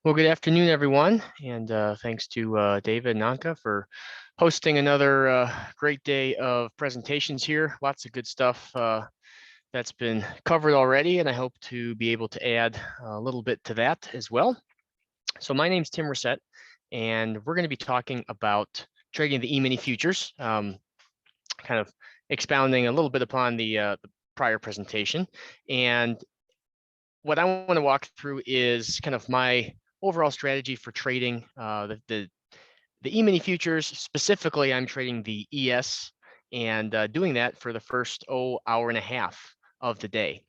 Well, good afternoon, everyone, and thanks to David and Anka for hosting another great day of presentations here. Lots of good stuff that's been covered already, and I hope to be able to add a little bit to that as well. So my name's Tim Racette, and we're going to be talking about trading the E-mini futures, kind of expounding a little bit upon the prior presentation. And what I want to walk through is kind of my overall strategy for trading the E-mini futures. Specifically, I'm trading the ES and doing that for the first hour and a half of the day.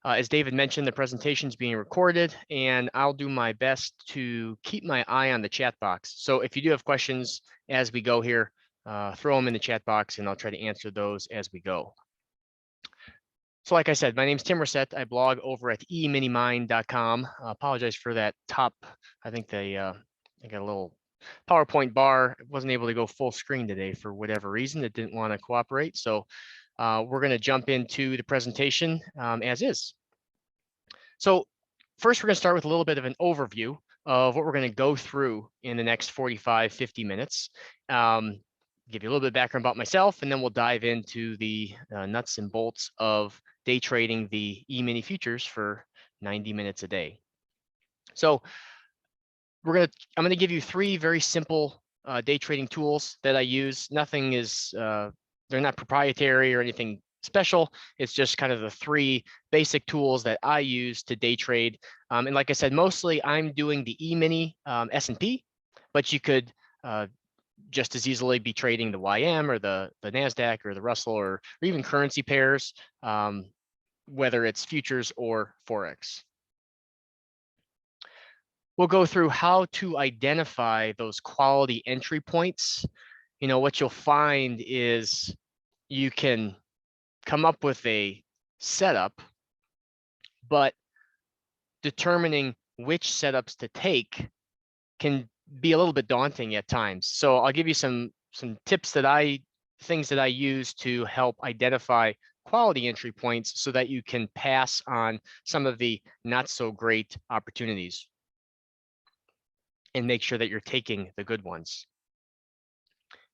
As David mentioned, the presentation is being recorded, and I'll do my best to keep my eye on the chat box. So if you do have questions as we go here, throw them in the chat box, and I'll try to answer those as we go. So like I said, my name's Tim Racette. I blog over at eminimind.com. Apologize for that top. I think they got a little PowerPoint bar. I wasn't able to go full screen today for whatever reason. It didn't want to cooperate. So we're going to jump into the presentation as is. So first, we're going to start with a little bit of an overview of what we're going to go through in the next 45, 50 minutes. Give you a little bit of background about myself, and then we'll dive into the nuts and bolts of day trading the E-mini futures for 90 minutes a day. So I'm going to give you three very simple day trading tools that I use. Nothing is, they're not proprietary or anything special. It's just kind of the three basic tools that I use to day trade. And like I said, mostly I'm doing the E-mini S&P, but you could just as easily be trading the YM or the NASDAQ or the Russell or even currency pairs, whether it's futures or Forex. We'll go through how to identify those quality entry points. You know, what you'll find is you can come up with a setup, but determining which setups to take can be a little bit daunting at times. So I'll give you some tips things that I use to help identify quality entry points so that you can pass on some of the not so great opportunities and make sure that you're taking the good ones.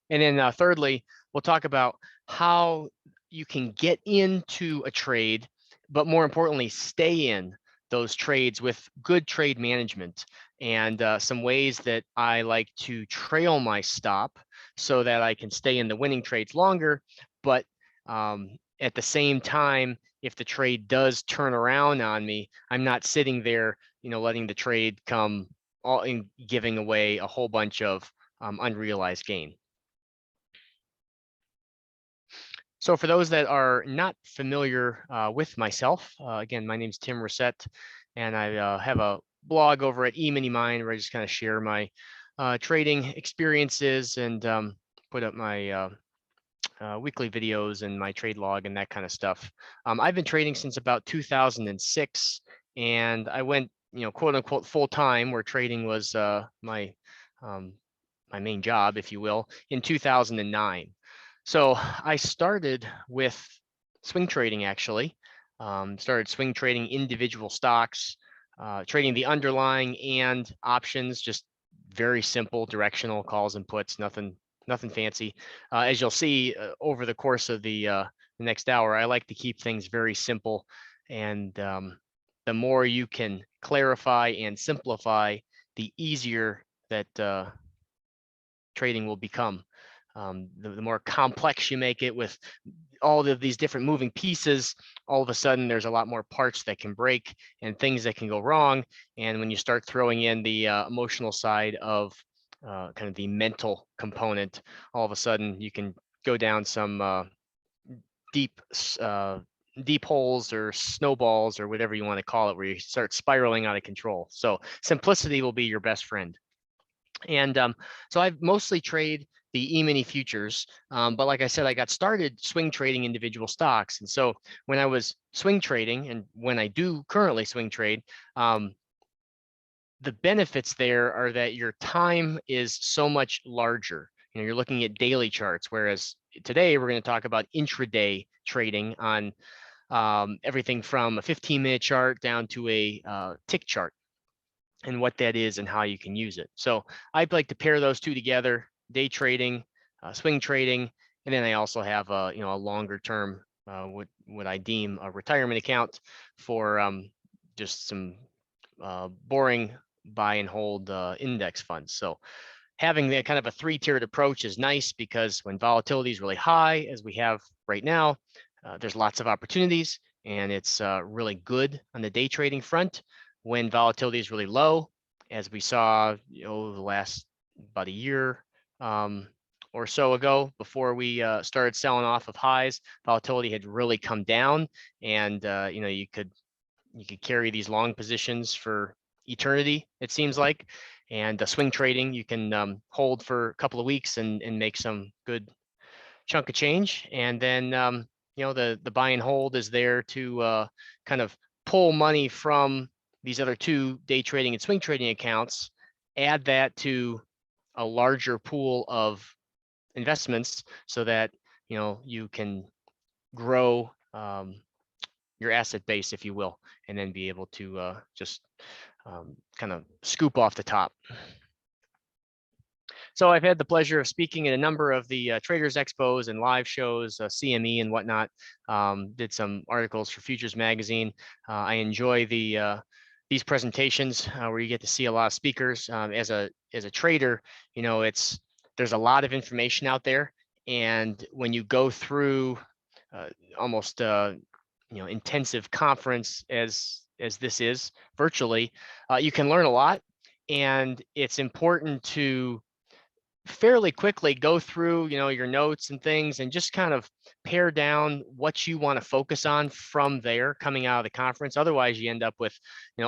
And then thirdly, we'll talk about how you can get into a trade, but more importantly, stay in those trades with good trade management, and some ways that I like to trail my stop so that I can stay in the winning trades longer. But at the same time, if the trade does turn around on me, I'm not sitting there, you know, letting the trade come all in, giving away a whole bunch of unrealized gain. So for those that are not familiar with myself, again, my name's Tim Racette, and I have a blog over at eMiniMind where I just kind of share my trading experiences and put up my weekly videos and my trade log and that kind of stuff. I've been trading since about 2006, and I went, you know, quote unquote full time, where trading was my main job, if you will, in 2009. So I started with swing trading, actually. Started swing trading individual stocks, trading the underlying and options, just very simple directional calls and puts, nothing fancy. As you'll see over the course of the next hour, I like to keep things very simple. And the more you can clarify and simplify, the easier that trading will become. The more complex you make it with all of these different moving pieces, all of a sudden there's a lot more parts that can break and things that can go wrong. And when you start throwing in the emotional side of kind of the mental component, all of a sudden you can go down some deep holes or snowballs or whatever you want to call it, where you start spiraling out of control. So simplicity will be your best friend. And so I've mostly trade the E-mini futures, but like I said, I got started swing trading individual stocks. And so when I was swing trading, and when I do currently swing trade, the benefits there are that your time is so much larger. You know, you're looking at daily charts, whereas today we're going to talk about intraday trading on everything from a 15-minute chart down to a tick chart, and what that is and how you can use it. So I'd like to pair those two together: day trading, swing trading, and then I also have a a longer term, what I deem a retirement account for just some boring buy and hold index funds. So having that kind of a three-tiered approach is nice, because when volatility is really high, as we have right now, there's lots of opportunities, and it's really good on the day trading front. When volatility is really low, as we saw the last about a year or so ago, before we started selling off of highs, volatility had really come down, and you could carry these long positions for eternity, it seems like. And the swing trading, you can hold for a couple of weeks and make some good chunk of change. And then the buy and hold is there to kind of pull money from these other two, day trading and swing trading accounts, add that to a larger pool of investments, so that you can grow your asset base, if you will, and then be able to just kind of scoop off the top. So I've had the pleasure of speaking at a number of the Traders Expos and live shows, CME and whatnot. Did some articles for Futures Magazine. I enjoy these presentations where you get to see a lot of speakers. As a trader, there's a lot of information out there, and when you go through almost intensive conference as this is virtually, you can learn a lot, and it's important to fairly quickly go through your notes and things, and just kind of pare down what you want to focus on from there coming out of the conference. Otherwise, you end up with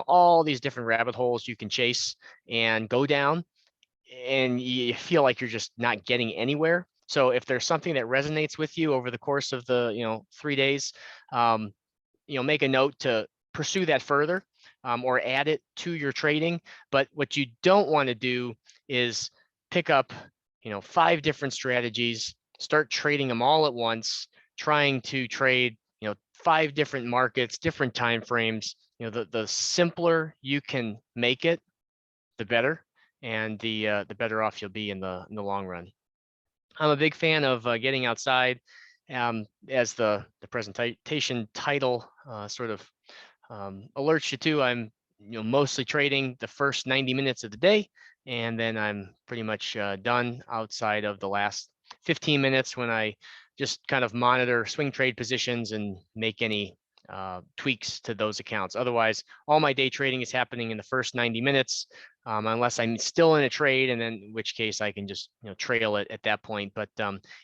all these different rabbit holes you can chase and go down, and you feel like you're just not getting anywhere. So if there's something that resonates with you over the course of the 3 days, make a note to pursue that further, or add it to your trading. But what you don't want to do is pick up 5 different strategies, start trading them all at once, trying to trade 5 different markets, different time frames. The simpler you can make it, the better, and the better off you'll be in the long run. I'm a big fan of getting outside, as the presentation title sort of alerts you to. I'm mostly trading the first 90 minutes of the day, and then I'm pretty much done outside of the last 15 minutes, when I just kind of monitor swing trade positions and make any tweaks to those accounts. Otherwise, all my day trading is happening in the first 90 minutes, unless I'm still in a trade, and then in which case I can just trail it at that point. But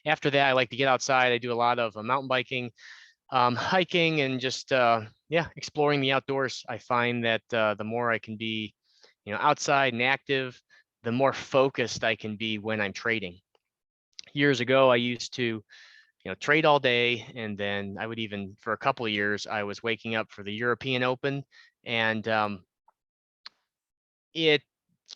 after that, I like to get outside. I do a lot of mountain biking, hiking, and just exploring the outdoors. I find that the more I can be outside and active, the more focused I can be when I'm trading. Years ago, I used to trade all day, and then I would, even for a couple of years, I was waking up for the European Open, and it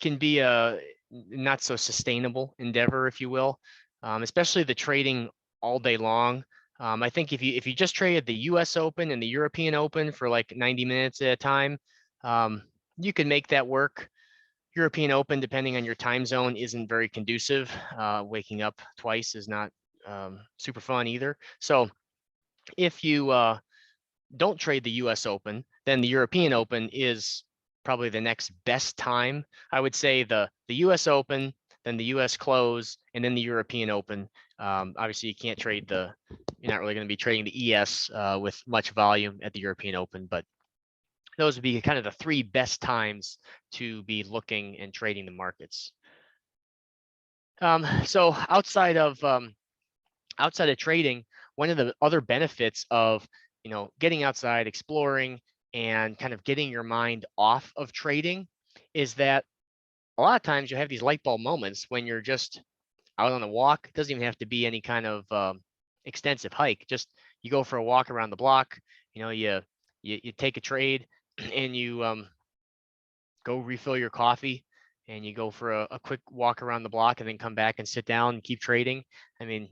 can be a not so sustainable endeavor, if you will, especially the trading all day long. I think if you just traded the U.S. Open and the European Open for like 90 minutes at a time, you can make that work. European Open, depending on your time zone, isn't very conducive. Waking up twice is not super fun either. So if you don't trade the US Open, then the European Open is probably the next best time. I would say the US Open, then the US Close, and then the European Open. Obviously, you can't trade you're not really going to be trading the ES with much volume at the European Open, but those would be kind of the 3 best times to be looking and trading the markets. So outside of trading, one of the other benefits of getting outside, exploring, and kind of getting your mind off of trading is that a lot of times you have these light bulb moments when you're just out on a walk. It doesn't even have to be any kind of extensive hike. Just you go for a walk around the block. You take a trade, and you go refill your coffee, and you go for a quick walk around the block, and then come back and sit down and keep trading. I mean,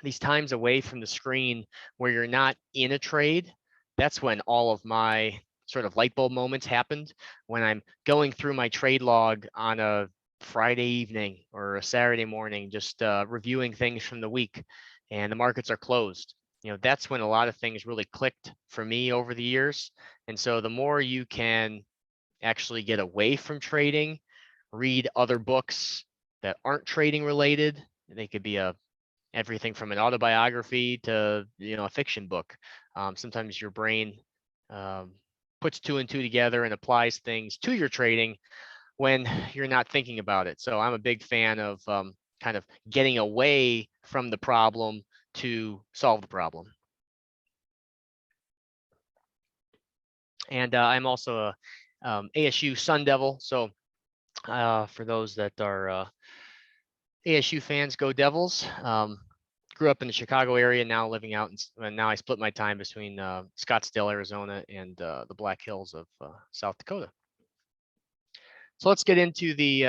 these times away from the screen where you're not in a trade that's when all of my sort of light bulb moments happened, when I'm going through my trade log on a Friday evening or a Saturday morning, just reviewing things from the week, and the markets are closed. That's when a lot of things really clicked for me over the years. And so the more you can actually get away from trading, read other books that aren't trading related. They could be everything from an autobiography to a fiction book. Sometimes your brain puts two and two together and applies things to your trading when you're not thinking about it. So I'm a big fan of kind of getting away from the problem to solve the problem. And I'm also a ASU Sun Devil. So for those that are ASU fans, go Devils. Grew up in the Chicago area, now living out in, now I split my time between Scottsdale, Arizona, and the Black Hills of South Dakota. So let's get into the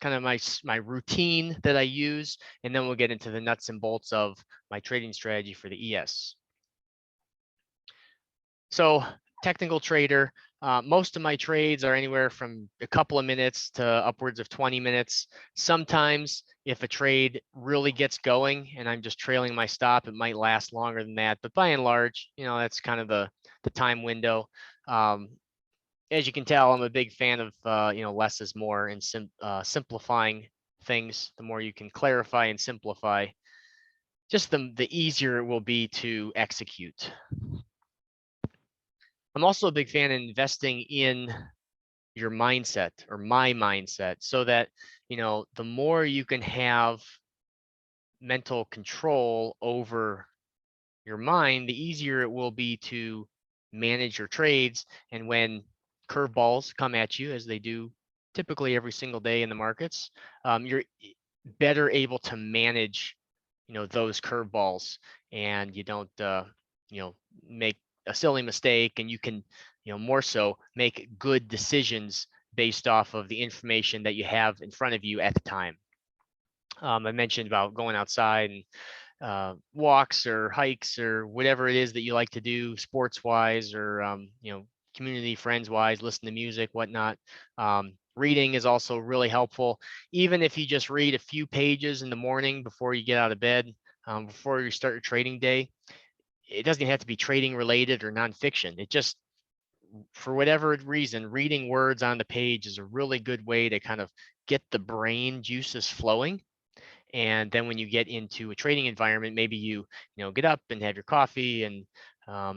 kind of my routine that I use, and then we'll get into the nuts and bolts of my trading strategy for the ES. So technical trader, most of my trades are anywhere from a couple of minutes to upwards of 20 minutes. Sometimes if a trade really gets going and I'm just trailing my stop, it might last longer than that. But by and large, that's kind of the time window. As you can tell, I'm a big fan of less is more, and simplifying things. The more you can clarify and simplify, just the easier it will be to execute. I'm also a big fan of investing in your mindset, or my mindset, so that the more you can have mental control over your mind, the easier it will be to manage your trades. And when curveballs come at you, as they do typically every single day in the markets, you're better able to manage those curveballs, and you don't make a silly mistake, and you can more so make good decisions based off of the information that you have in front of you at the time. I mentioned about going outside and walks or hikes or whatever it is that you like to do sports wise, or community friends wise, listen to music, whatnot. Reading is also really helpful. Even if you just read a few pages in the morning before you get out of bed, before you start your trading day, it doesn't have to be trading related or nonfiction. It just, for whatever reason, reading words on the page is a really good way to kind of get the brain juices flowing. And then when you get into a trading environment, maybe you get up and have your coffee, and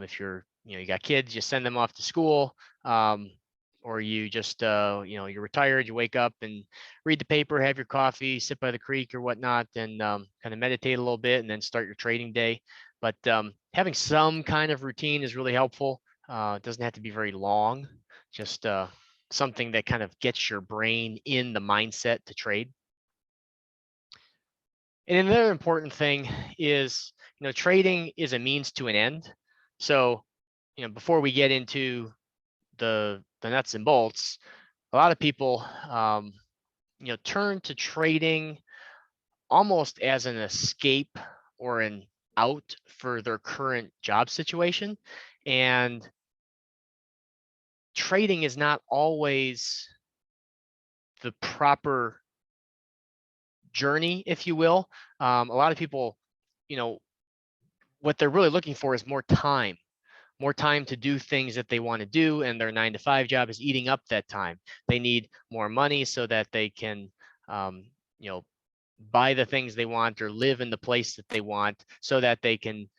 if you're you got kids, you send them off to school, or you just you're retired, you wake up and read the paper, have your coffee, sit by the creek or whatnot, and kind of meditate a little bit, and then start your trading day. But having some kind of routine is really helpful. It doesn't have to be very long, just something that kind of gets your brain in the mindset to trade. And another important thing is, trading is a means to an end. So, before we get into the nuts and bolts, a lot of people, turn to trading almost as an escape or an out for their current job situation. And trading is not always the proper journey, if you will. A lot of people, what they're really looking for is more time to do things that they want to do, and their 9-to-5 job is eating up that time. They need more money so that they can, buy the things they want or live in the place that they want, so that they can,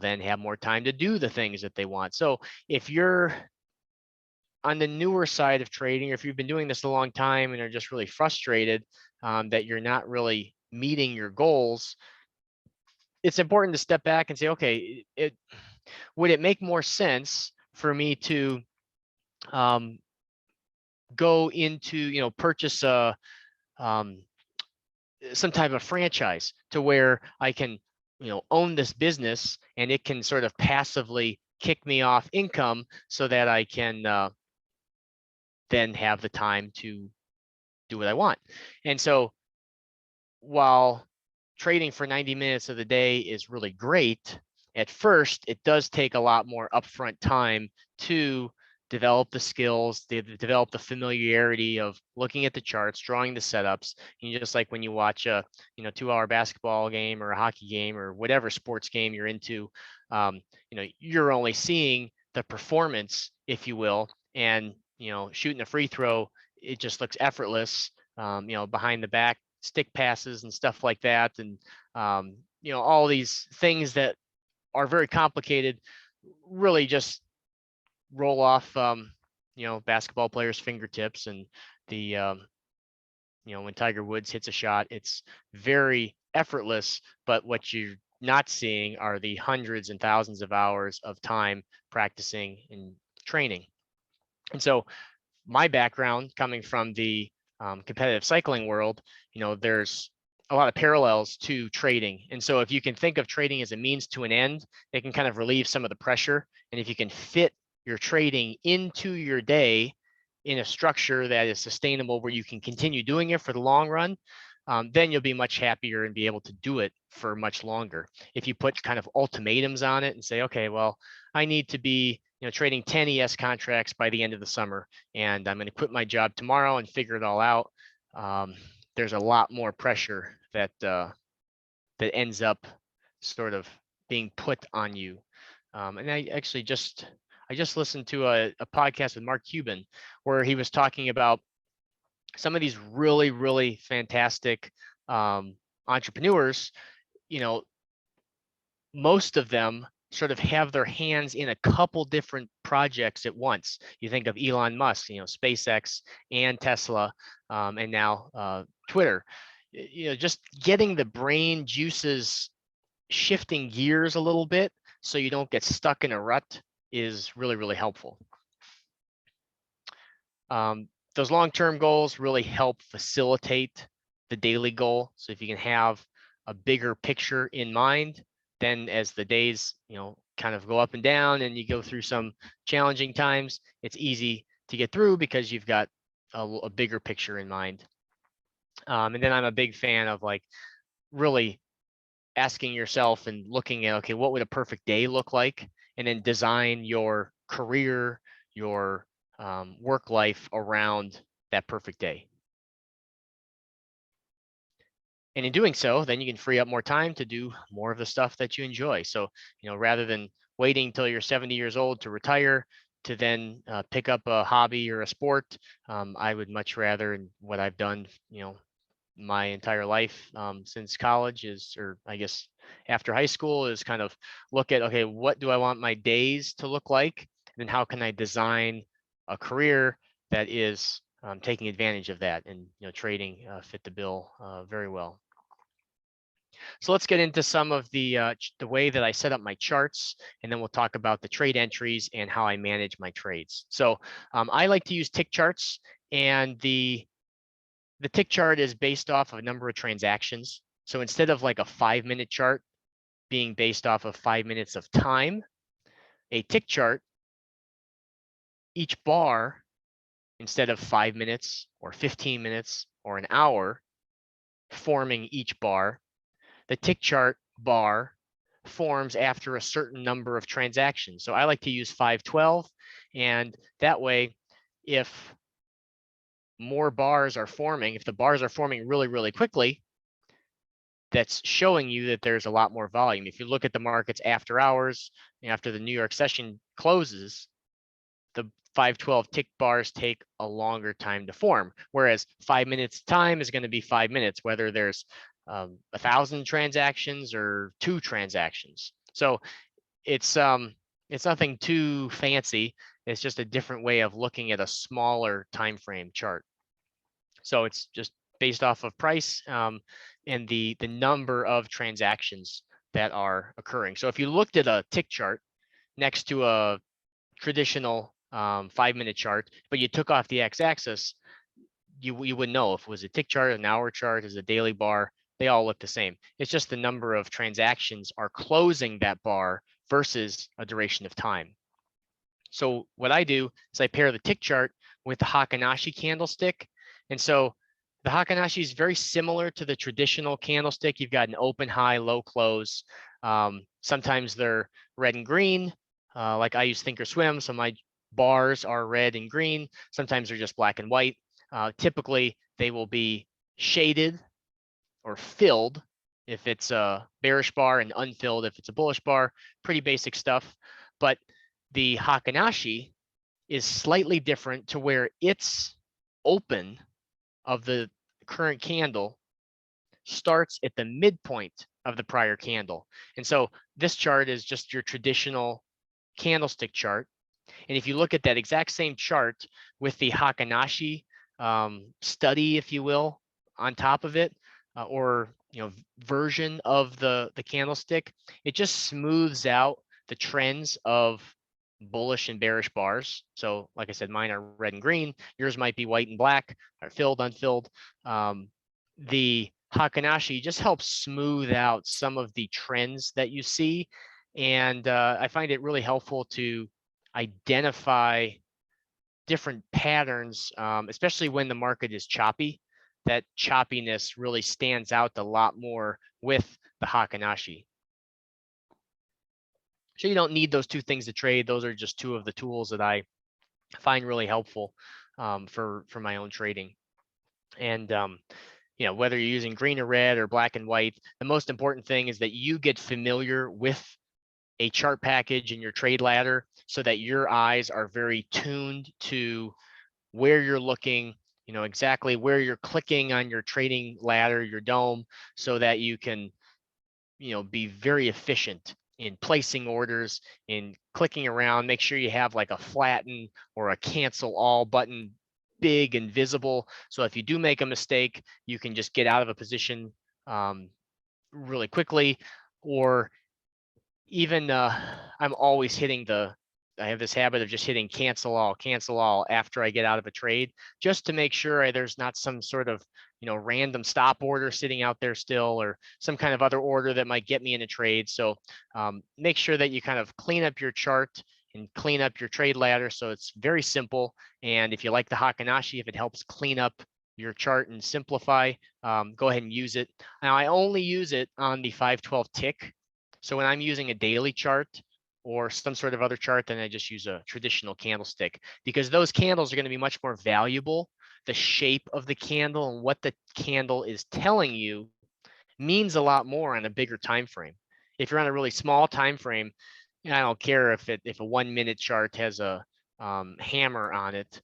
then have more time to do the things that they want. So if you're on the newer side of trading, or if you've been doing this a long time and are just really frustrated that you're not really meeting your goals, it's important to step back and say, okay, would it make more sense for me to go into, purchase some type of franchise to where I can, own this business, and it can sort of passively kick me off income, so that I can then have the time to do what I want. And so while trading for 90 minutes of the day is really great, at first, it does take a lot more upfront time to develop the skills, develop the familiarity of looking at the charts, drawing the setups. And just like when you watch a 2-hour basketball game or a hockey game or whatever sports game you're into, you're only seeing the performance, if you will, and shooting a free throw, it just looks effortless. Behind the back stick passes and stuff like that, and all these things that are very complicated really just roll off basketball players' fingertips. And the when Tiger Woods hits a shot, it's very effortless, but what you're not seeing are the hundreds and thousands of hours of time practicing and training. And so my background coming from the competitive cycling world, there's a lot of parallels to trading. And so if you can think of trading as a means to an end, it can kind of relieve some of the pressure. And if you can fit your trading into your day in a structure that is sustainable, where you can continue doing it for the long run, then you'll be much happier and be able to do it for much longer. If you put kind of ultimatums on it and say, okay, well, I need to be trading 10 ES contracts by the end of the summer, and I'm going to quit my job tomorrow and figure it all out. There's a lot more pressure that ends up sort of being put on you. And I actually just listened to a podcast with Mark Cuban where he was talking about some of these really, really fantastic entrepreneurs. Most of them sort of have their hands in a couple different projects at once. You think of Elon Musk, SpaceX and Tesla, and now Twitter. Just getting the brain juices shifting gears a little bit so you don't get stuck in a rut is really, really helpful. Those long-term goals really help facilitate the daily goal. So if you can have a bigger picture in mind, then as the days, kind of go up and down and you go through some challenging times, it's easy to get through because you've got a bigger picture in mind. And then I'm a big fan of like really asking yourself and looking at, okay, what would a perfect day look like? And then design your career, your work life around that perfect day. And in doing so, then you can free up more time to do more of the stuff that you enjoy. So, rather than waiting until you're 70 years old to retire to then pick up a hobby or a sport, I would much rather, and what I've done, my entire life since college is, or I guess after high school, is kind of look at, okay, what do I want my days to look like? And then how can I design a career that is taking advantage of that? And trading fit the bill very well. So let's get into some of the way that I set up my charts, and then we'll talk about the trade entries and how I manage my trades. So I like to use tick charts, and the tick chart is based off of a number of transactions. So instead of like a 5-minute chart being based off of 5 minutes of time, a tick chart, each bar, instead of 5 minutes or 15 minutes or an hour forming each bar, the tick chart bar forms after a certain number of transactions. So I like to use 512, and that way, if more bars are forming, if the bars are forming really, really quickly, that's showing you that there's a lot more volume. If you look at the markets after hours, after the New York session closes, the 512 tick bars take a longer time to form, whereas 5 minutes time is going to be 5 minutes, whether there's 1,000 transactions or 2 transactions. So it's nothing too fancy. It's just a different way of looking at a smaller time frame chart. So it's just based off of price and the number of transactions that are occurring. So if you looked at a tick chart next to a traditional 5-minute chart, but you took off the x-axis, you would know if it was a tick chart, an hour chart, is a daily bar. They all look the same. It's just the number of transactions are closing that bar versus a duration of time. So what I do is I pair the tick chart with the Heikin-Ashi candlestick. And so the Heikin-Ashi is very similar to the traditional candlestick. You've got an open, high, low close. Sometimes they're red and green, like I use Thinkorswim, so my bars are red and green. Sometimes they're just black and white. Typically, they will be shaded or filled if it's a bearish bar and unfilled if it's a bullish bar. Pretty basic stuff. But the Hakanashi is slightly different to where its open of the current candle starts at the midpoint of the prior candle. And so this chart is just your traditional candlestick chart. And if you look at that exact same chart with the Hakanashi study, if you will, on top of it, or version of the candlestick, it just smooths out the trends of bullish and bearish bars. So like I said, mine are red and green. Yours might be white and black, or filled, unfilled. The Hakanashi just helps smooth out some of the trends that you see. And I find it really helpful to identify different patterns, especially when the market is choppy. That choppiness really stands out a lot more with the Hakanashi. So you don't need those two things to trade. Those are just two of the tools that I find really helpful for my own trading. And whether you're using green or red or black and white, the most important thing is that you get familiar with a chart package in your trade ladder so that your eyes are very tuned to where you're looking, exactly where you're clicking on your trading ladder, your dome, so that you can, be very efficient in placing orders, in clicking around. Make sure you have like a flatten or a cancel all button big and visible. So if you do make a mistake, you can just get out of a position really quickly. Or even I'm always hitting I have this habit of just hitting cancel all after I get out of a trade, just to make sure there's not some sort of random stop order sitting out there still, or some kind of other order that might get me in a trade. So make sure that you kind of clean up your chart and clean up your trade ladder so it's very simple. And if you like the Hakanashi, if it helps clean up your chart and simplify, go ahead and use it. Now I only use it on the 512 tick. So when I'm using a daily chart or some sort of other chart, then I just use a traditional candlestick, because those candles are going to be much more valuable. The shape of the candle and what the candle is telling you means a lot more on a bigger time frame. If you're on a really small time frame, I don't care if a 1 minute chart has a hammer on it.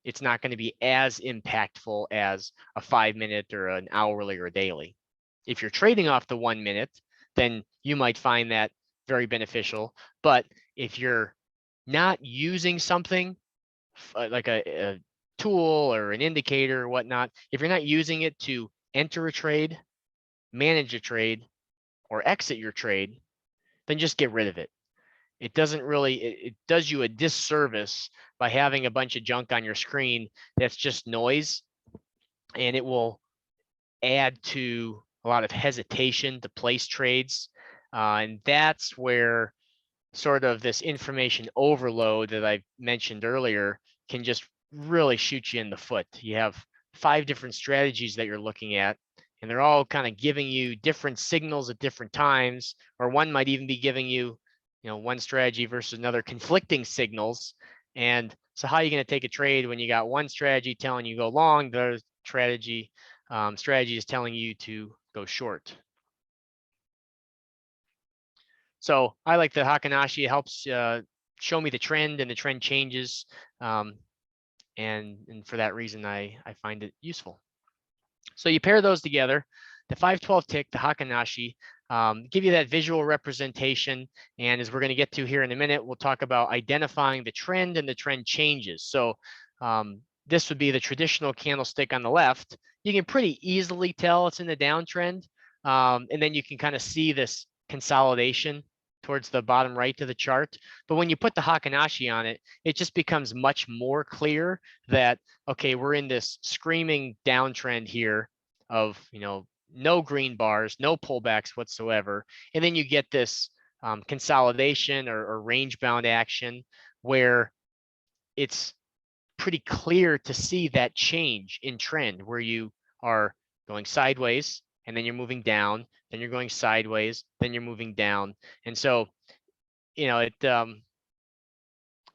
It's not going to be as impactful as a 5 minute or an hourly or a daily. If you're trading off the 1 minute, then you might find that very beneficial. But if you're not using something like a tool or an indicator or whatnot, if you're not using it to enter a trade, manage a trade, or exit your trade, then just get rid of it. It doesn't really, it does you a disservice by having a bunch of junk on your screen that's just noise, and it will add to a lot of hesitation to place trades. And that's where sort of this information overload that I mentioned earlier can just really shoot you in the foot. You have 5 different strategies that you're looking at, and they're all kind of giving you different signals at different times, or one might even be giving you, one strategy versus another conflicting signals. And so how are you going to take a trade when you got one strategy telling you go long, the other strategy is telling you to go short? So I like the Hakanashi. It helps show me the trend, and the trend changes. And for that reason, I find it useful. So you pair those together, the 512 tick, the Hakanashi, give you that visual representation. And as we're going to get to here in a minute, we'll talk about identifying the trend and the trend changes. So this would be the traditional candlestick on the left. You can pretty easily tell it's in the downtrend. And then you can kind of see this consolidation towards the bottom right of the chart. But when you put the Hakanashi on it, it just becomes much more clear that, okay, we're in this screaming downtrend here of, no green bars, no pullbacks whatsoever. And then you get this consolidation or range bound action where it's pretty clear to see that change in trend, where you are going sideways and then you're moving down, then you're going sideways, then you're moving down. And so,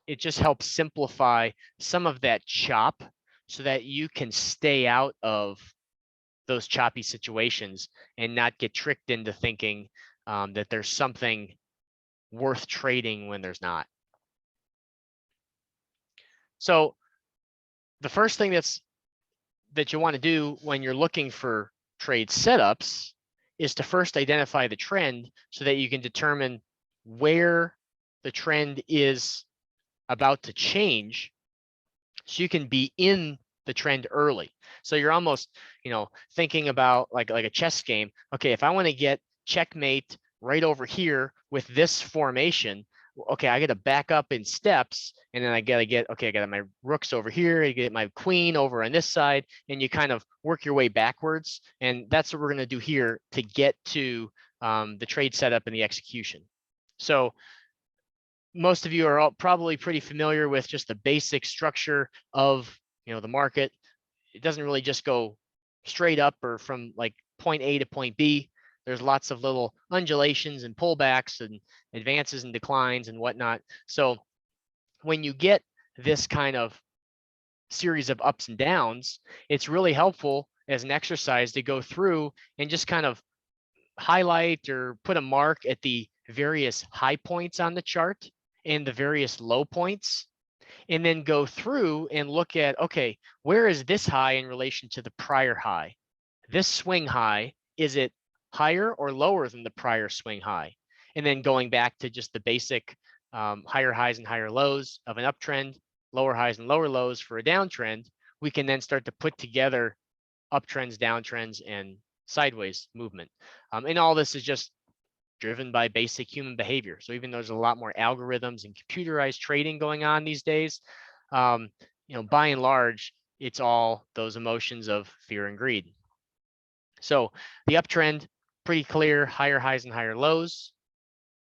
it just helps simplify some of that chop so that you can stay out of those choppy situations and not get tricked into thinking that there's something worth trading when there's not. So the first thing that you want to do when you're looking for trade setups is to first identify the trend so that you can determine where the trend is about to change, so you can be in the trend early. So you're almost, thinking about like a chess game. Okay, if I want to get checkmate right over here with this formation, okay, I got to back up in steps, and then I got my rooks over here, I get my queen over on this side, and you kind of work your way backwards. And that's what we're going to do here to get to the trade setup and the execution. So most of you are all probably pretty familiar with just the basic structure of the market. It doesn't really just go straight up or from like point A to point B. There's lots of little undulations and pullbacks and advances and declines and whatnot. So when you get this kind of series of ups and downs, it's really helpful as an exercise to go through and just kind of highlight or put a mark at the various high points on the chart and the various low points, and then go through and look at, okay, where is this high in relation to the prior high? This swing high, is it higher or lower than the prior swing high? And then going back to just the basic higher highs and higher lows of an uptrend, lower highs and lower lows for a downtrend, we can then start to put together uptrends, downtrends, and sideways movement. And all this is just driven by basic human behavior. So even though there's a lot more algorithms and computerized trading going on these days, by and large, it's all those emotions of fear and greed. So the uptrend, pretty clear, higher highs and higher lows.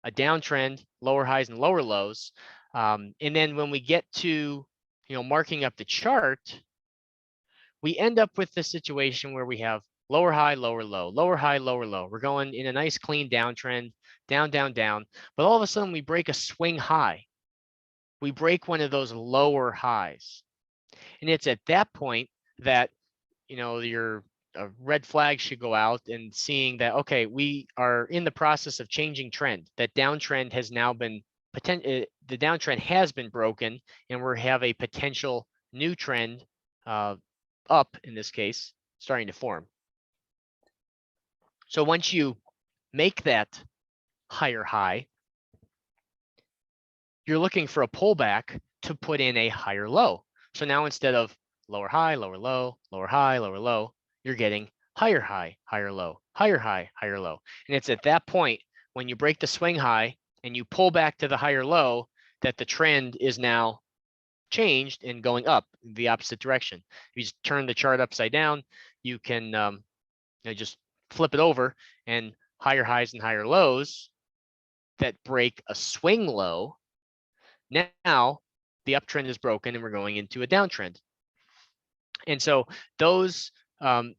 A downtrend, lower highs and lower lows. And then when we get to, marking up the chart, we end up with the situation where we have lower high, lower low, lower high, lower low. We're going in a nice clean downtrend, down, down, down. But all of a sudden we break a swing high. We break one of those lower highs. And it's at that point that, your red flag should go out, and seeing that, okay, we are in the process of changing trend. That downtrend has now been, the downtrend has been broken, and we have a potential new trend up, in this case, starting to form. So once you make that higher high, you're looking for a pullback to put in a higher low. So now instead of lower high, lower low, lower high, lower low, you're getting higher high, higher low, higher high, higher low. And it's at that point when you break the swing high and you pull back to the higher low that the trend is now changed and going up the opposite direction. If you just turn the chart upside down, you can just flip it over, and higher highs and higher lows that break a swing low. Now the uptrend is broken and we're going into a downtrend. And so those kind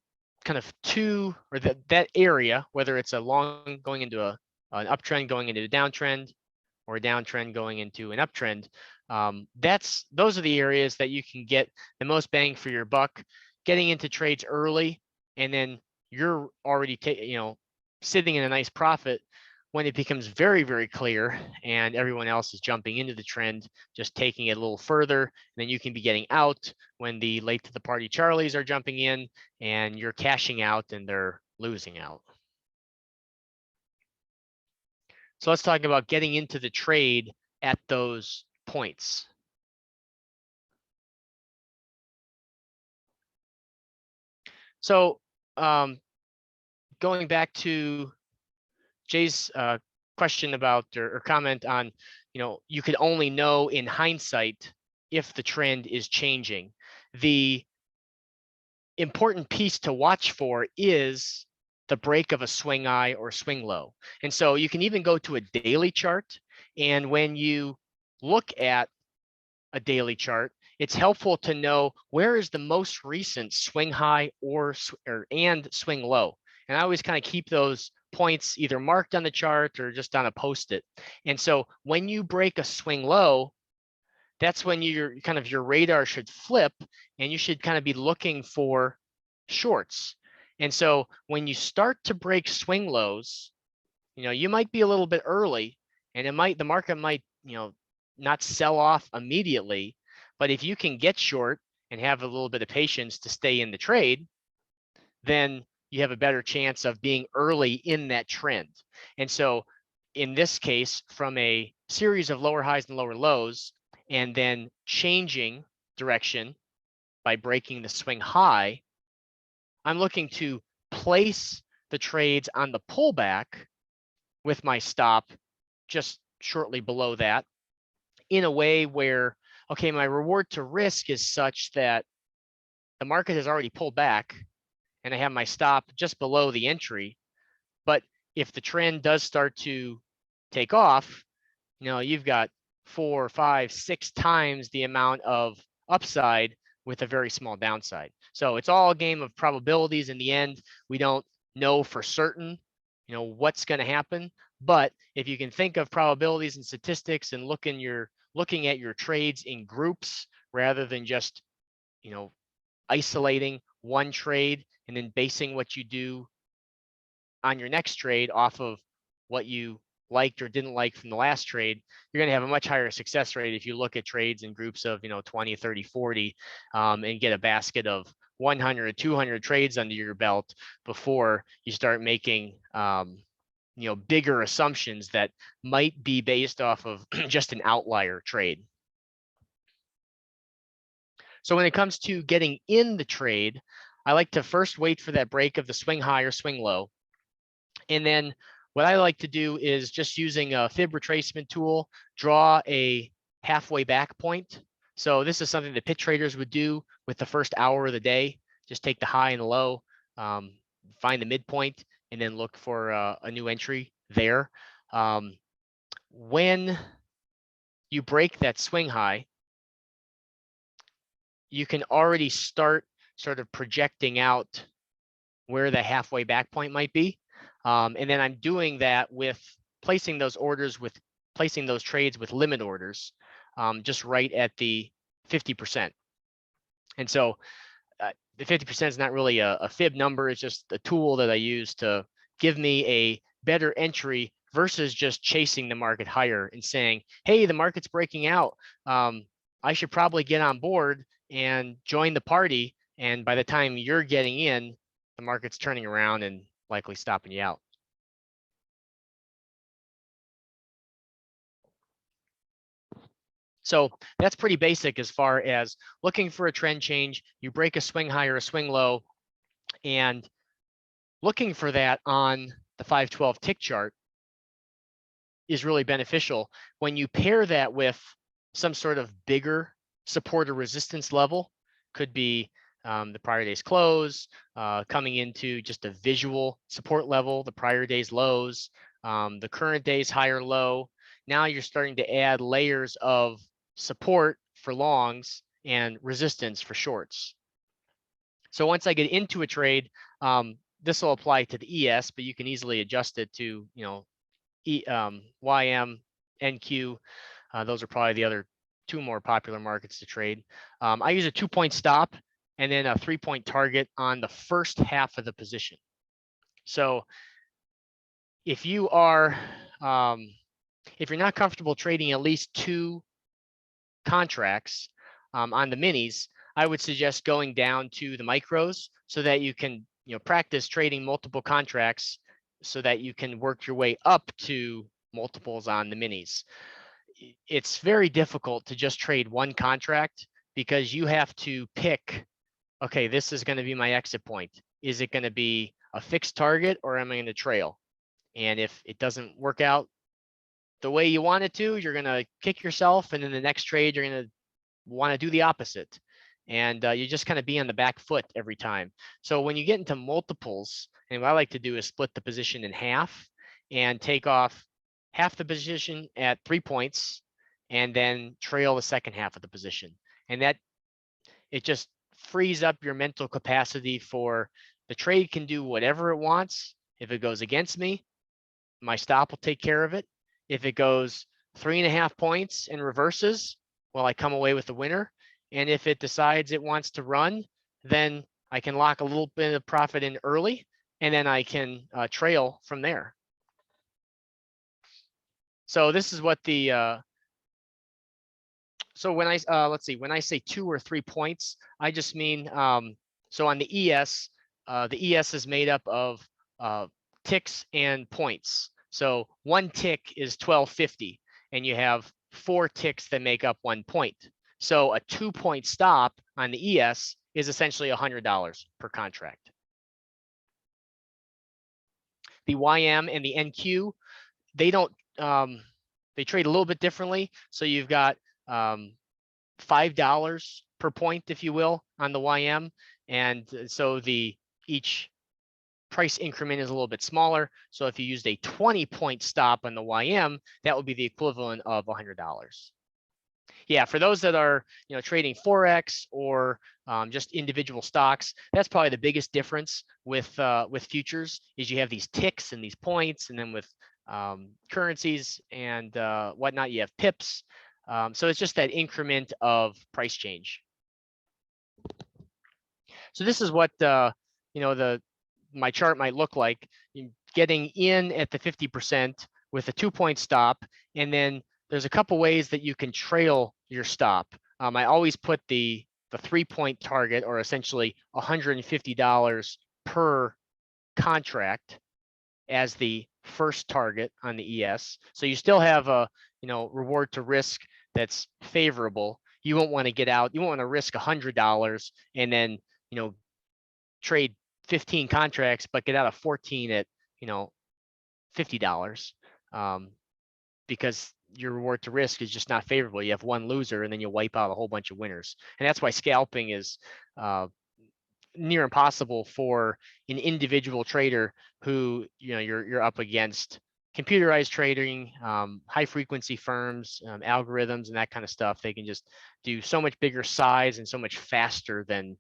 of two, or that area, whether it's a long going into an uptrend going into a downtrend, or a downtrend going into an uptrend, those are the areas that you can get the most bang for your buck, getting into trades early, and then you're already sitting in a nice profit when it becomes very, very clear and everyone else is jumping into the trend, just taking it a little further. And then you can be getting out when the late to the party Charlies are jumping in and you're cashing out and they're losing out. So let's talk about getting into the trade at those points. So going back to Jay's question about, or comment on, you could only know in hindsight if the trend is changing. The important piece to watch for is the break of a swing high or swing low. And so you can even go to a daily chart, and when you look at a daily chart, it's helpful to know where is the most recent swing high and swing low. And I always kind of keep those points either marked on the chart or just on a post-it. And so when you break a swing low, that's when your radar should flip, and you should kind of be looking for shorts. And so when you start to break swing lows, you might be a little bit early, and the market might, not sell off immediately. But if you can get short and have a little bit of patience to stay in the trade, then you have a better chance of being early in that trend. And so in this case, from a series of lower highs and lower lows, and then changing direction by breaking the swing high, I'm looking to place the trades on the pullback with my stop just shortly below that, in a way where, okay, my reward to risk is such that the market has already pulled back and I have my stop just below the entry. But if the trend does start to take off, you've got 4, 5, 6 times the amount of upside with a very small downside. So it's all a game of probabilities. In the end, we don't know for certain, what's going to happen. But if you can think of probabilities and statistics and looking at your trades in groups rather than just, isolating one trade and then basing what you do on your next trade off of what you liked or didn't like from the last trade, you're going to have a much higher success rate if you look at trades in groups of 20, 30, 40, and get a basket of 100, 200 trades under your belt before you start making bigger assumptions that might be based off of just an outlier trade. So when it comes to getting in the trade, I like to first wait for that break of the swing high or swing low. And then what I like to do is, just using a fib retracement tool, draw a halfway back point. So this is something that pit traders would do with the first hour of the day. Just take the high and the low, find the midpoint, and then look for a new entry there. When you break that swing high, you can already start sort of projecting out where the halfway back point might be. And then I'm doing that with placing those trades with limit orders, just right at the 50%. And so the 50% is not really a fib number. It's just a tool that I use to give me a better entry versus just chasing the market higher and saying, hey, the market's breaking out. I should probably get on board and join the party. And by the time you're getting in, the market's turning around and likely stopping you out. So that's pretty basic as far as looking for a trend change. You break a swing high or a swing low, and looking for that on the 512 tick chart is really beneficial. When you pair that with some sort of bigger support or resistance level, could be the prior day's close, coming into just a visual support level, the prior day's lows, the current day's higher low. Now you're starting to add layers of support for longs and resistance for shorts. So once I get into a trade, this will apply to the ES, but you can easily adjust it to, YM, NQ. Those are probably the other two more popular markets to trade. I use a 2-point stop and then a 3-point target on the first half of the position. So if you are, if you're not comfortable trading at least 2 contracts on the minis, I would suggest going down to the micros so that you can, practice trading multiple contracts so that you can work your way up to multiples on the minis. It's very difficult to just trade one contract because you have to pick, okay, this is going to be my exit point. Is it going to be a fixed target or am I going to trail? And if it doesn't work out the way you want it to, you're going to kick yourself. And in the next trade, you're going to want to do the opposite. And you just kind of be on the back foot every time. So when you get into multiples, and what I like to do is split the position in half and take off half the position at 3 points and then trail the second half of the position. And that, it just frees up your mental capacity for The trade can do whatever it wants. If it goes against me, my stop will take care of it. If it goes 3.5 points and reverses, well, I come away with the winner. And if it decides it wants to run, then I can lock a little bit of profit in early, and then I can trail from there. So this is what the so when I let's see, when I say 2 or 3 points, I just mean so on the ES is made up of ticks and points. So one tick is 1250, and you have 4 ticks that make up 1 point. So a 2-point stop on the ES is essentially $100 per contract. The YM and the NQ, they don't they trade a little bit differently. So you've got $5 per point, if you will, on the YM, and so each price increment is a little bit smaller. So if you used a 20-point stop on the YM, that would be the equivalent of $100. Yeah, for those that are trading Forex or just individual stocks, that's probably the biggest difference with futures is you have these ticks and these points, and then with currencies and whatnot, you have pips. So it's just that increment of price change. So this is what my chart might look like. Getting in at the 50% with a 2-point stop, and then there's a couple ways that you can trail your stop. I always put the 3-point target, or essentially $150 per contract, as the first target on the ES. So you still have a reward to risk that's favorable. You won't want to get out. You won't want to risk $100 and then trade 15 contracts, but get out of 14 at $50, because your reward to risk is just not favorable. You have one loser, and then you wipe out a whole bunch of winners. And that's why scalping is near impossible for an individual trader who you're up against computerized trading, high frequency firms, algorithms, and that kind of stuff. They can just do so much bigger size and so much faster than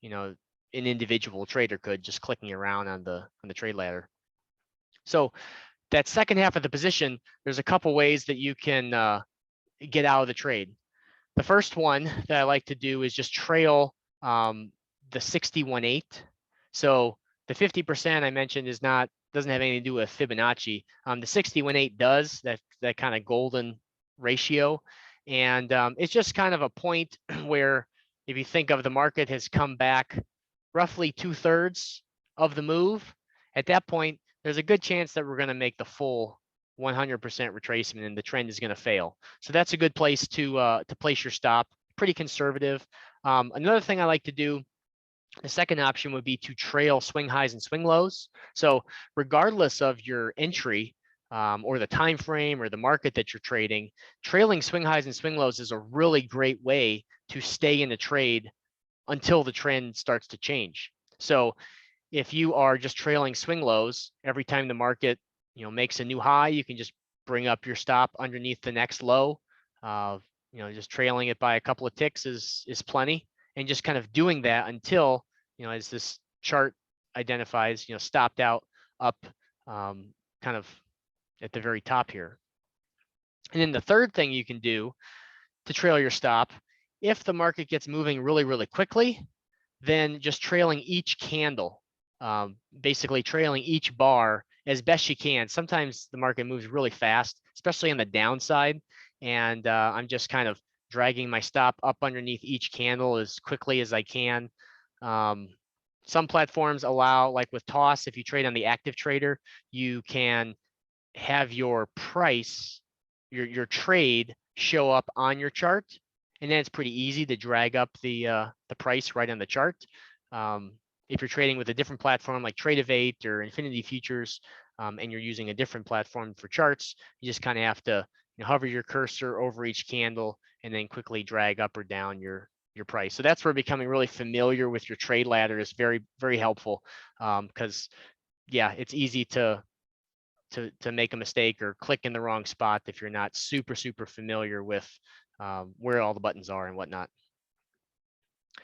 an individual trader could, just clicking around on the trade ladder. So that second half of the position, there's a couple ways that you can get out of the trade. The first one that I like to do is just trail the 61.8. So the 50% I mentioned doesn't have anything to do with Fibonacci. The 61.8 does, that kind of golden ratio. And it's just kind of a point where, if you think of the market has come back roughly 2/3 of the move, at that point, there's a good chance that we're going to make the full 100% retracement, and the trend is going to fail. So that's a good place to place your stop. Pretty conservative. Another thing I like to do, the second option, would be to trail swing highs and swing lows. So regardless of your entry or the time frame or the market that you're trading, trailing swing highs and swing lows is a really great way to stay in the trade until the trend starts to change. So if you are just trailing swing lows, every time the market makes a new high, you can just bring up your stop underneath the next low. Just trailing it by a couple of ticks is plenty, and just kind of doing that until as this chart identifies, stopped out up kind of at the very top here. And then the third thing you can do to trail your stop, if the market gets moving really, really quickly, then just trailing each candle, basically trailing each bar as best you can. Sometimes the market moves really fast, especially on the downside, and I'm just kind of dragging my stop up underneath each candle as quickly as I can. Some platforms allow, like with Toss, if you trade on the active trader, you can have your price, your trade show up on your chart, and then it's pretty easy to drag up the price right on the chart. If you're trading with a different platform like TradeOutLoud or Infinity Futures, and you're using a different platform for charts, you just kind of have to hover your cursor over each candle and then quickly drag up or down your price. So that's where becoming really familiar with your trade ladder is very, very helpful, because yeah, it's easy to make a mistake or click in the wrong spot if you're not super familiar with where all the buttons are and whatnot.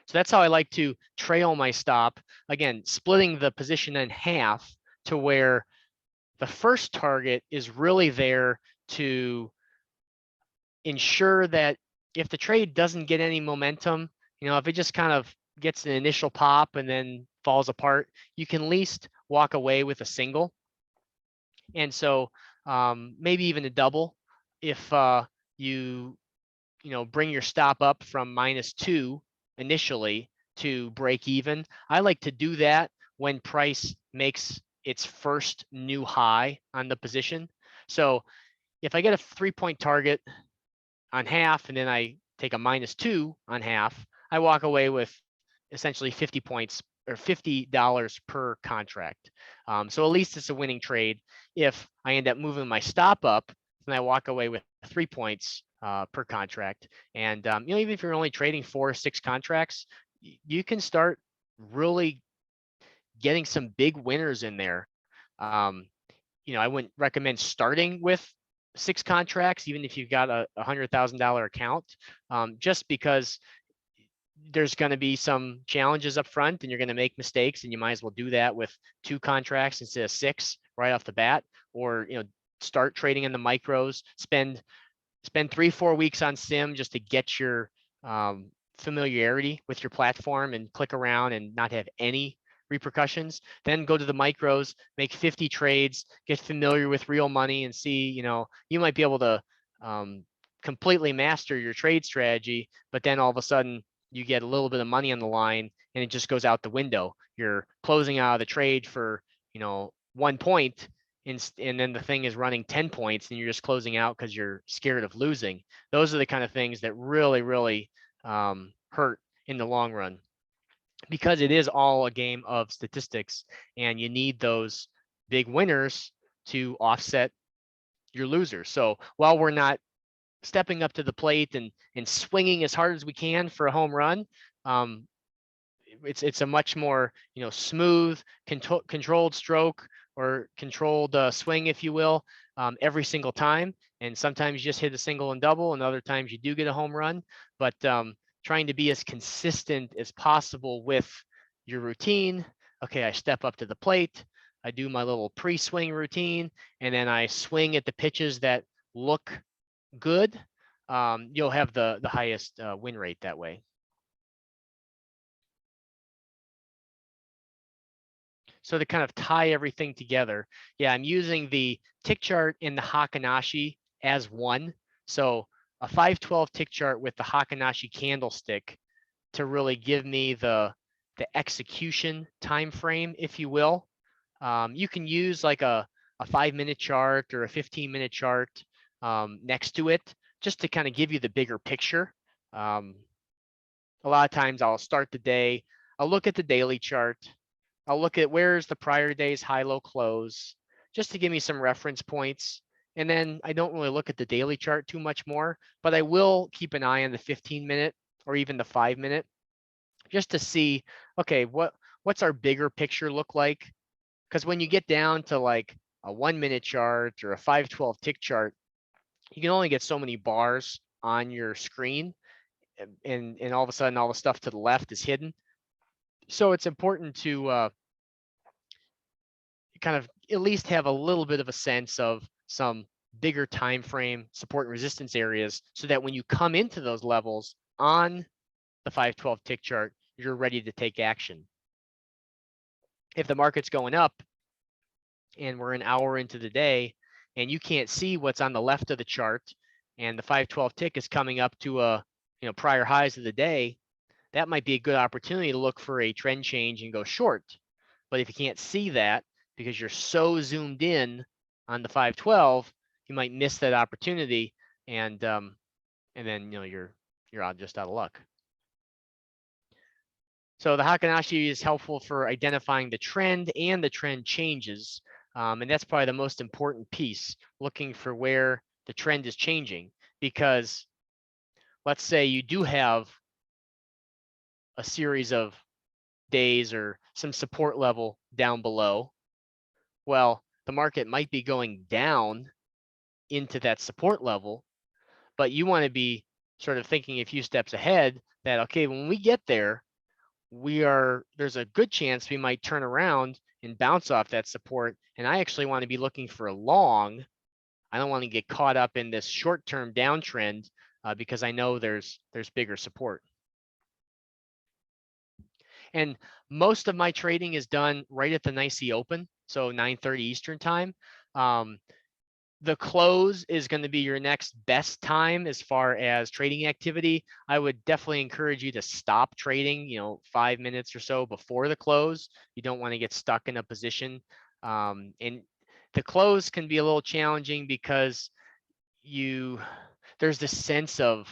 So that's how I like to trail my stop. Again, splitting the position in half to where the first target is really there to ensure that if the trade doesn't get any momentum, if it just kind of gets an initial pop and then falls apart, you can at least walk away with a single. And so maybe even a double if you bring your stop up from -2 initially to break even. I like to do that when price makes its first new high on the position. So if I get a 3-point target on half and then I take a -2 on half, I walk away with essentially 50 points or $50 per contract. So at least it's a winning trade. If I end up moving my stop up, then I walk away with 3 points per contract. And even if you're only trading 4 or 6 contracts, you can start really getting some big winners in there. I wouldn't recommend starting with 6 contracts, even if you've got a $100,000 account, just because there's going to be some challenges up front and you're going to make mistakes, and you might as well do that with 2 contracts instead of 6 right off the bat, or start trading in the micros, spend 3-4 weeks on sim just to get your familiarity with your platform and click around and not have any repercussions. Then go to the micros, make 50 trades, get familiar with real money, and see, you might be able to completely master your trade strategy, but then all of a sudden you get a little bit of money on the line and it just goes out the window. You're closing out of the trade for 1 point, and then the thing is running 10 points and you're just closing out because you're scared of losing. Those are the kind of things that really hurt in the long run, because it is all a game of statistics, and you need those big winners to offset your losers. So while we're not stepping up to the plate and swinging as hard as we can for a home run, it's a much more smooth, controlled stroke, or controlled swing, if you will, every single time. And sometimes you just hit a single and double, and other times you do get a home run. But trying to be as consistent as possible with your routine. Okay, I step up to the plate, I do my little pre-swing routine, and then I swing at the pitches that look good. You'll have the highest win rate that way. So to kind of tie everything together, yeah, I'm using the tick chart in the Hakanashi as one. So a 512 tick chart with the Hakanashi candlestick to really give me the execution time frame, if you will. You can use like a 5-minute chart or a 15-minute chart next to it, just to kind of give you the bigger picture. A lot of times I'll start the day, I'll look at the daily chart, I'll look at where's the prior day's high-low close, just to give me some reference points. And then I don't really look at the daily chart too much more, but I will keep an eye on the 15-minute or even the 5-minute, just to see, okay, what's our bigger picture look like? Because when you get down to like a 1-minute chart or a 512 tick chart, you can only get so many bars on your screen, and all of a sudden all the stuff to the left is hidden. So it's important to kind of at least have a little bit of a sense of some bigger time frame support and resistance areas, so that when you come into those levels on the 512 tick chart, you're ready to take action. If the market's going up and we're an hour into the day and you can't see what's on the left of the chart, and the 512 tick is coming up to a prior highs of the day, that might be a good opportunity to look for a trend change and go short. But if you can't see that because you're so zoomed in on the 512, you might miss that opportunity, and then you're just out of luck. So the Hakanashi is helpful for identifying the trend and the trend changes, and that's probably the most important piece, looking for where the trend is changing. Because let's say you do have a series of days or some support level down below. Well, the market might be going down into that support level, but you want to be sort of thinking a few steps ahead that, okay, when we get there, there's a good chance we might turn around and bounce off that support. And I actually want to be looking for a long. I don't want to get caught up in this short-term downtrend because I know there's bigger support. And most of my trading is done right at the NYSE open, so 9:30 Eastern time. The close is going to be your next best time as far as trading activity. I would definitely encourage you to stop trading, 5 minutes or so before the close. You don't want to get stuck in a position. And the close can be a little challenging because there's this sense of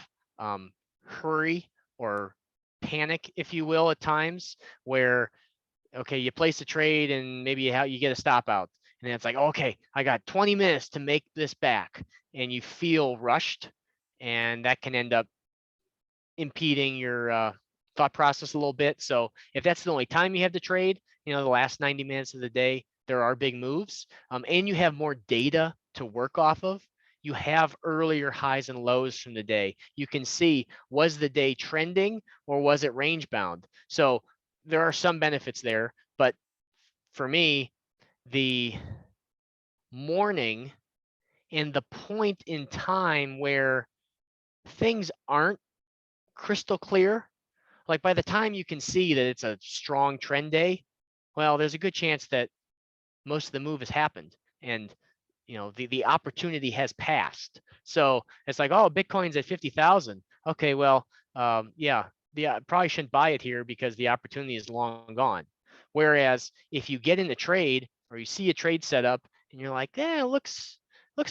hurry or panic, if you will, at times where, okay, you place a trade and maybe you get a stop out. And then it's like, okay, I got 20 minutes to make this back. And you feel rushed. And that can end up impeding your thought process a little bit. So if that's the only time you have to trade, the last 90 minutes of the day, there are big moves. And you have more data to work off of. You have earlier highs and lows from the day. You can see, was the day trending or was it range bound? So there are some benefits there. But for me, the morning and the point in time where things aren't crystal clear, like by the time you can see that it's a strong trend day, well, there's a good chance that most of the move has happened and the opportunity has passed. So it's like, oh, Bitcoin's at 50,000. Okay, well, yeah, probably shouldn't buy it here because the opportunity is long gone. Whereas if you get in the trade or you see a trade setup and you're like, it looks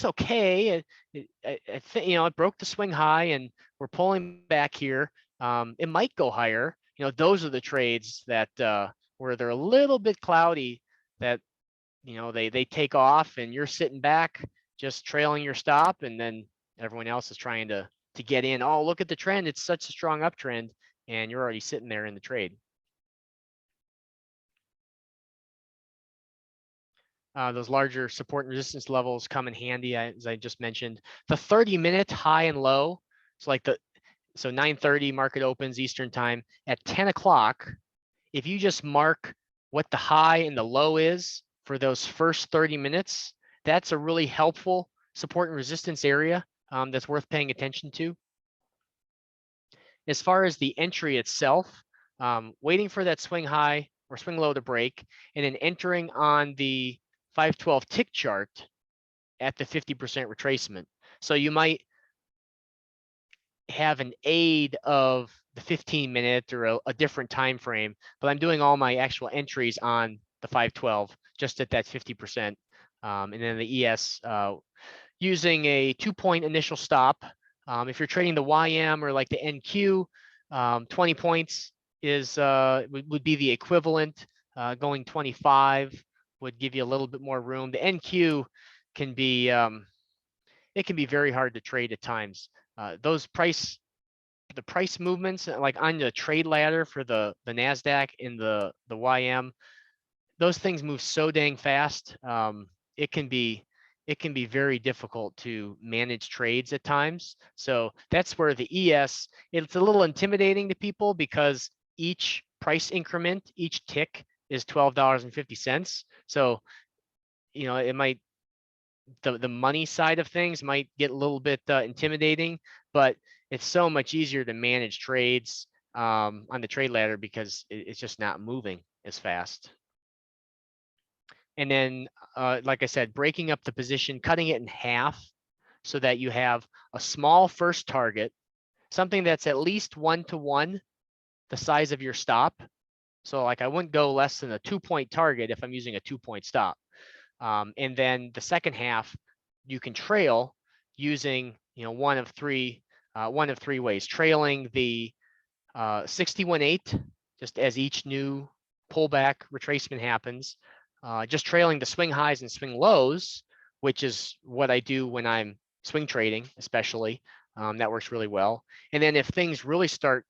okay. It broke the swing high and we're pulling back here. It might go higher. Those are the trades that where they're a little bit cloudy, that they take off and you're sitting back just trailing your stop, and then everyone else is trying to get in. Oh, look at the trend, it's such a strong uptrend, and you're already sitting there in the trade. Those larger support and resistance levels come in handy, as I just mentioned. The 30-minute high and low, so 9:30 market opens Eastern time. At 10 o'clock, if you just mark what the high and the low is for those first 30 minutes, that's a really helpful support and resistance area that's worth paying attention to. As far as the entry itself, waiting for that swing high or swing low to break, and then entering on the 512 tick chart at the 50% retracement. So you might have an aid of the 15-minute or a different time frame, but I'm doing all my actual entries on the 512 just at that 50%. And then the ES using a 2-point initial stop. If you're trading the YM or like the NQ, 20 points would be the equivalent. Going 25 would give you a little bit more room. The NQ can be it can be very hard to trade at times. The price movements, like on the trade ladder for the NASDAQ and the YM, those things move so dang fast. It can be very difficult to manage trades at times. So that's where the ES, it's a little intimidating to people because each price increment, each tick is $12.50. So, it might, the money side of things might get a little bit intimidating, but it's so much easier to manage trades on the trade ladder because it's just not moving as fast. And then, like I said, breaking up the position, cutting it in half so that you have a small first target, something that's at least 1-to-1 the size of your stop. So like I wouldn't go less than a 2-point target if I'm using a 2-point stop. And then the second half, you can trail using one of three ways. Trailing the 61.8 just as each new pullback retracement happens. Just trailing the swing highs and swing lows, which is what I do when I'm swing trading, especially. That works really well. And then if things really start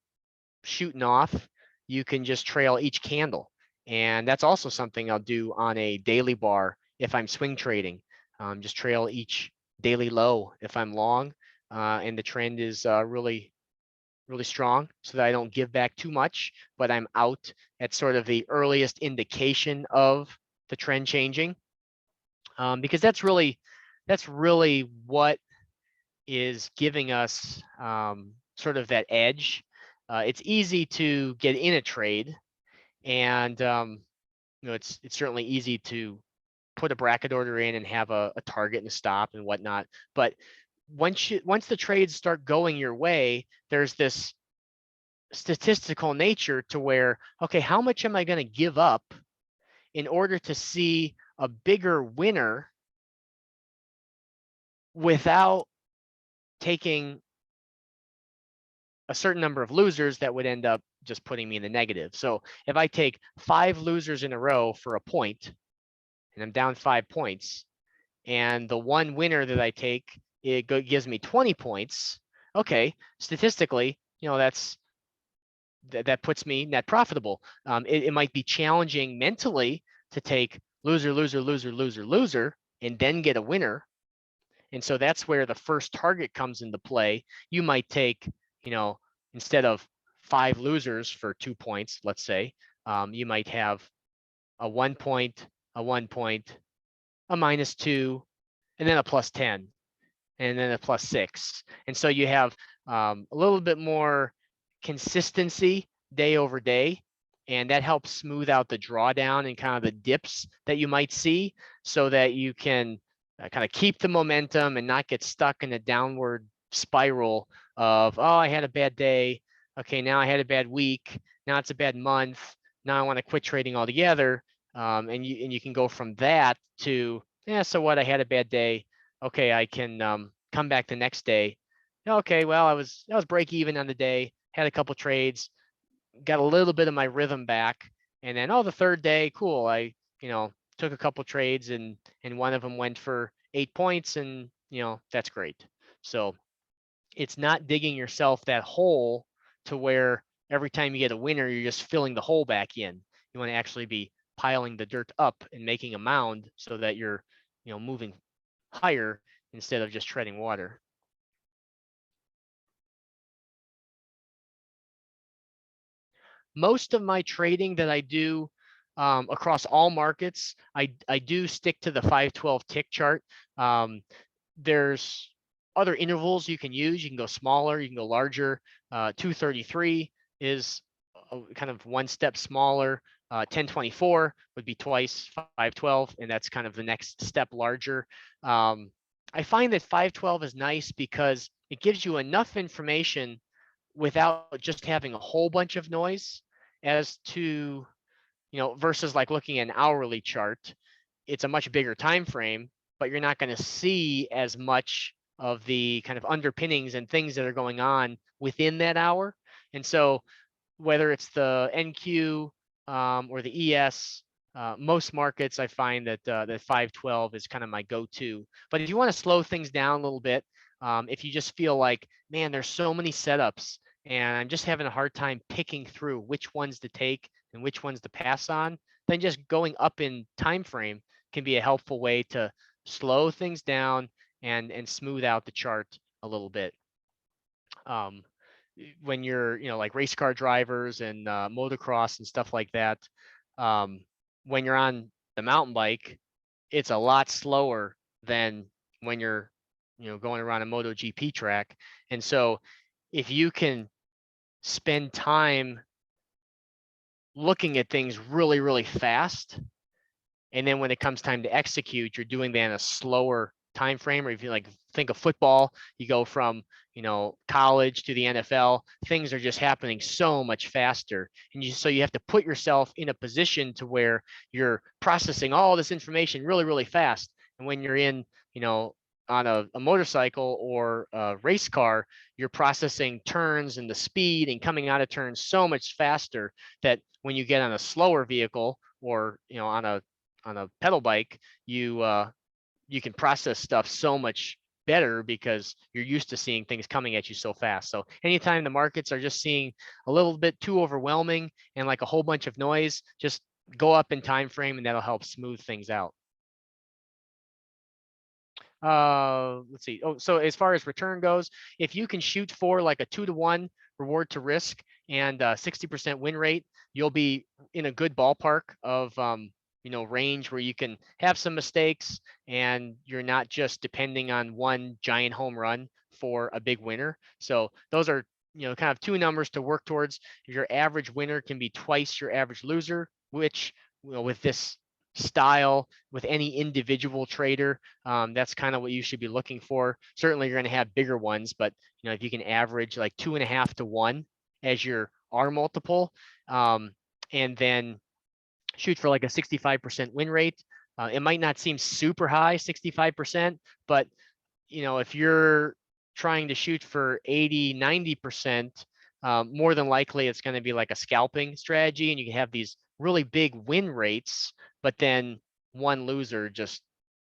shooting off, you can just trail each candle. And that's also something I'll do on a daily bar if I'm swing trading. Just trail each daily low if I'm long and the trend is really really strong so that I don't give back too much, but I'm out at sort of the earliest indication of the trend changing. Because that's really what is giving us sort of that edge. It's easy to get in a trade, and it's certainly easy to put a bracket order in and have a target and a stop and whatnot. But once the trades start going your way, there's this statistical nature to where, okay, how much am I going to give up in order to see a bigger winner without taking a certain number of losers that would end up just putting me in the negative. So if I take 5 losers in a row for a point and I'm down 5 points, and the one winner that I take, gives me 20 points, okay, statistically, that puts me net profitable. It might be challenging mentally to take loser, loser, loser, loser, loser, and then get a winner. And so that's where the first target comes into play. You might take, instead of 5 losers for 2 points, let's say, you might have a 1 point, a 1 point, a -2, and then a +10, and then a +6. And so you have a little bit more consistency day over day, and that helps smooth out the drawdown and kind of the dips that you might see, so that you can kind of keep the momentum and not get stuck in a downward spiral of, oh, I had a bad day. Okay, now I had a bad week. Now it's a bad month. Now I want to quit trading altogether. And you can go from that to, yeah, so what? I had a bad day. Okay, I can come back the next day. Okay, well, I was break even on the day, had a couple trades, got a little bit of my rhythm back, and then the third day, cool. I took a couple trades, and one of them went for 8 points, and that's great. So it's not digging yourself that hole to where every time you get a winner, you're just filling the hole back in. You want to actually be piling the dirt up and making a mound so that you're moving higher instead of just treading water. Most of my trading that I do across all markets, I do stick to the 512 tick chart. There's other intervals you can use. You can go smaller, you can go larger. 233 is kind of one step smaller. 1024 would be twice 512, and that's kind of the next step larger. I find that 512 is nice because it gives you enough information without just having a whole bunch of noise, as to versus like looking at an hourly chart. It's a much bigger time frame, but you're not going to see as much of the kind of underpinnings and things that are going on within that hour. And so whether it's the NQ or the ES, most markets I find that that 512 is kind of my go-to. But if you want to slow things down a little bit, if you just feel like, man, there's so many setups and I'm just having a hard time picking through which ones to take and which ones to pass on, then just going up in time frame can be a helpful way to slow things down and smooth out the chart a little bit. When you're like race car drivers and motocross and stuff like that, when you're on the mountain bike, it's a lot slower than when you're going around a MotoGP track. And so if you can spend time looking at things really, really fast, and then when it comes time to execute, you're doing that in a slower time frame. Or if you think of football, you go from college to the NFL, things are just happening so much faster. And so you have to put yourself in a position to where you're processing all this information really, really fast. And when you're in, on a motorcycle or a race car, you're processing turns and the speed and coming out of turns so much faster that when you get on a slower vehicle or on a pedal bike, you can process stuff so much better because you're used to seeing things coming at you so fast. So anytime the markets are just seeing a little bit too overwhelming and like a whole bunch of noise, just go up in time frame and that'll help smooth things out. Let's see. So as far as return goes, if you can shoot for like a 2-to-1 reward to risk and 60% win rate, you'll be in a good ballpark of range where you can have some mistakes and you're not just depending on one giant home run for a big winner. So those are kind of two numbers to work towards. Your average winner can be twice your average loser, which with this style, with any individual trader, that's kind of what you should be looking for. Certainly you're going to have bigger ones, but if you can average like 2.5 to 1 as your R multiple, and then shoot for like a 65% win rate. It might not seem super high, 65%, but if you're trying to shoot for 80, 90%, more than likely it's going to be like a scalping strategy, and you can have these really big win rates, but then one loser just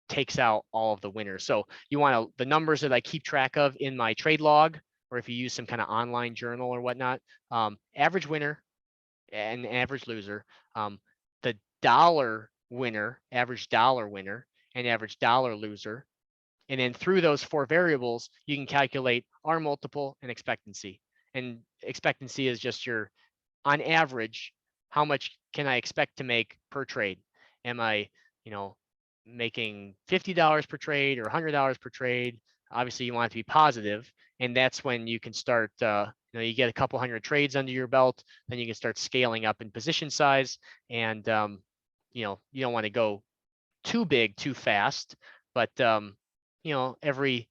takes out all of the winners. So you want the numbers that I keep track of in my trade log, or if you use some kind of online journal or whatnot, average winner and average loser, the dollar winner, average dollar winner, and average dollar loser. And then through those four variables, you can calculate R multiple and expectancy. And expectancy is just on average, how much can I expect to make per trade? Am I, making $50 per trade or $100 per trade? Obviously, you want it to be positive, and that's when you can start. You get a couple hundred trades under your belt, then you can start scaling up in position size, and you don't want to go too big too fast, but every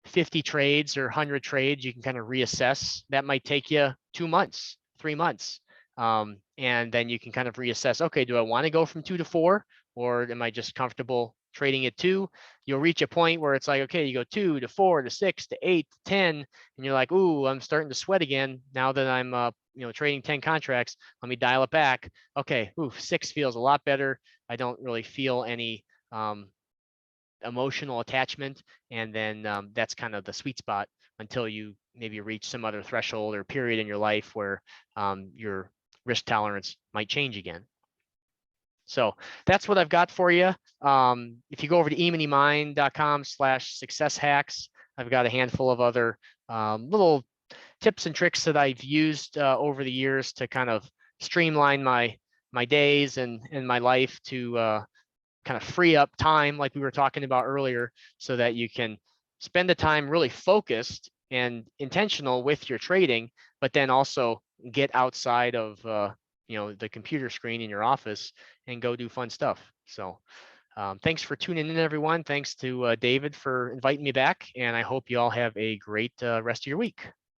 50 trades or 100 trades, you can kind of reassess. That might take you 2 months, 3 months. And then you can kind of reassess, okay, do I want to go from 2 to 4, or am I just comfortable trading at 2? You'll reach a point where it's like, okay, you go 2 to 4 to 6 to 8 to 10, and you're like, ooh, I'm starting to sweat again now that I'm trading 10 contracts. Let me dial it back. Okay, ooh, 6 feels a lot better. I don't really feel any emotional attachment, and then that's kind of the sweet spot until you maybe reach some other threshold or period in your life where your risk tolerance might change again. So that's what I've got for you. If you go over to emoneymind.com/success hacks, I've got a handful of other little tips and tricks that I've used over the years to kind of streamline my days and my life to kind of free up time like we were talking about earlier, so that you can spend the time really focused and intentional with your trading, but then also get outside of the computer screen in your office and go do fun stuff. So thanks for tuning in, everyone. Thanks to David for inviting me back, and I hope you all have a great rest of your week.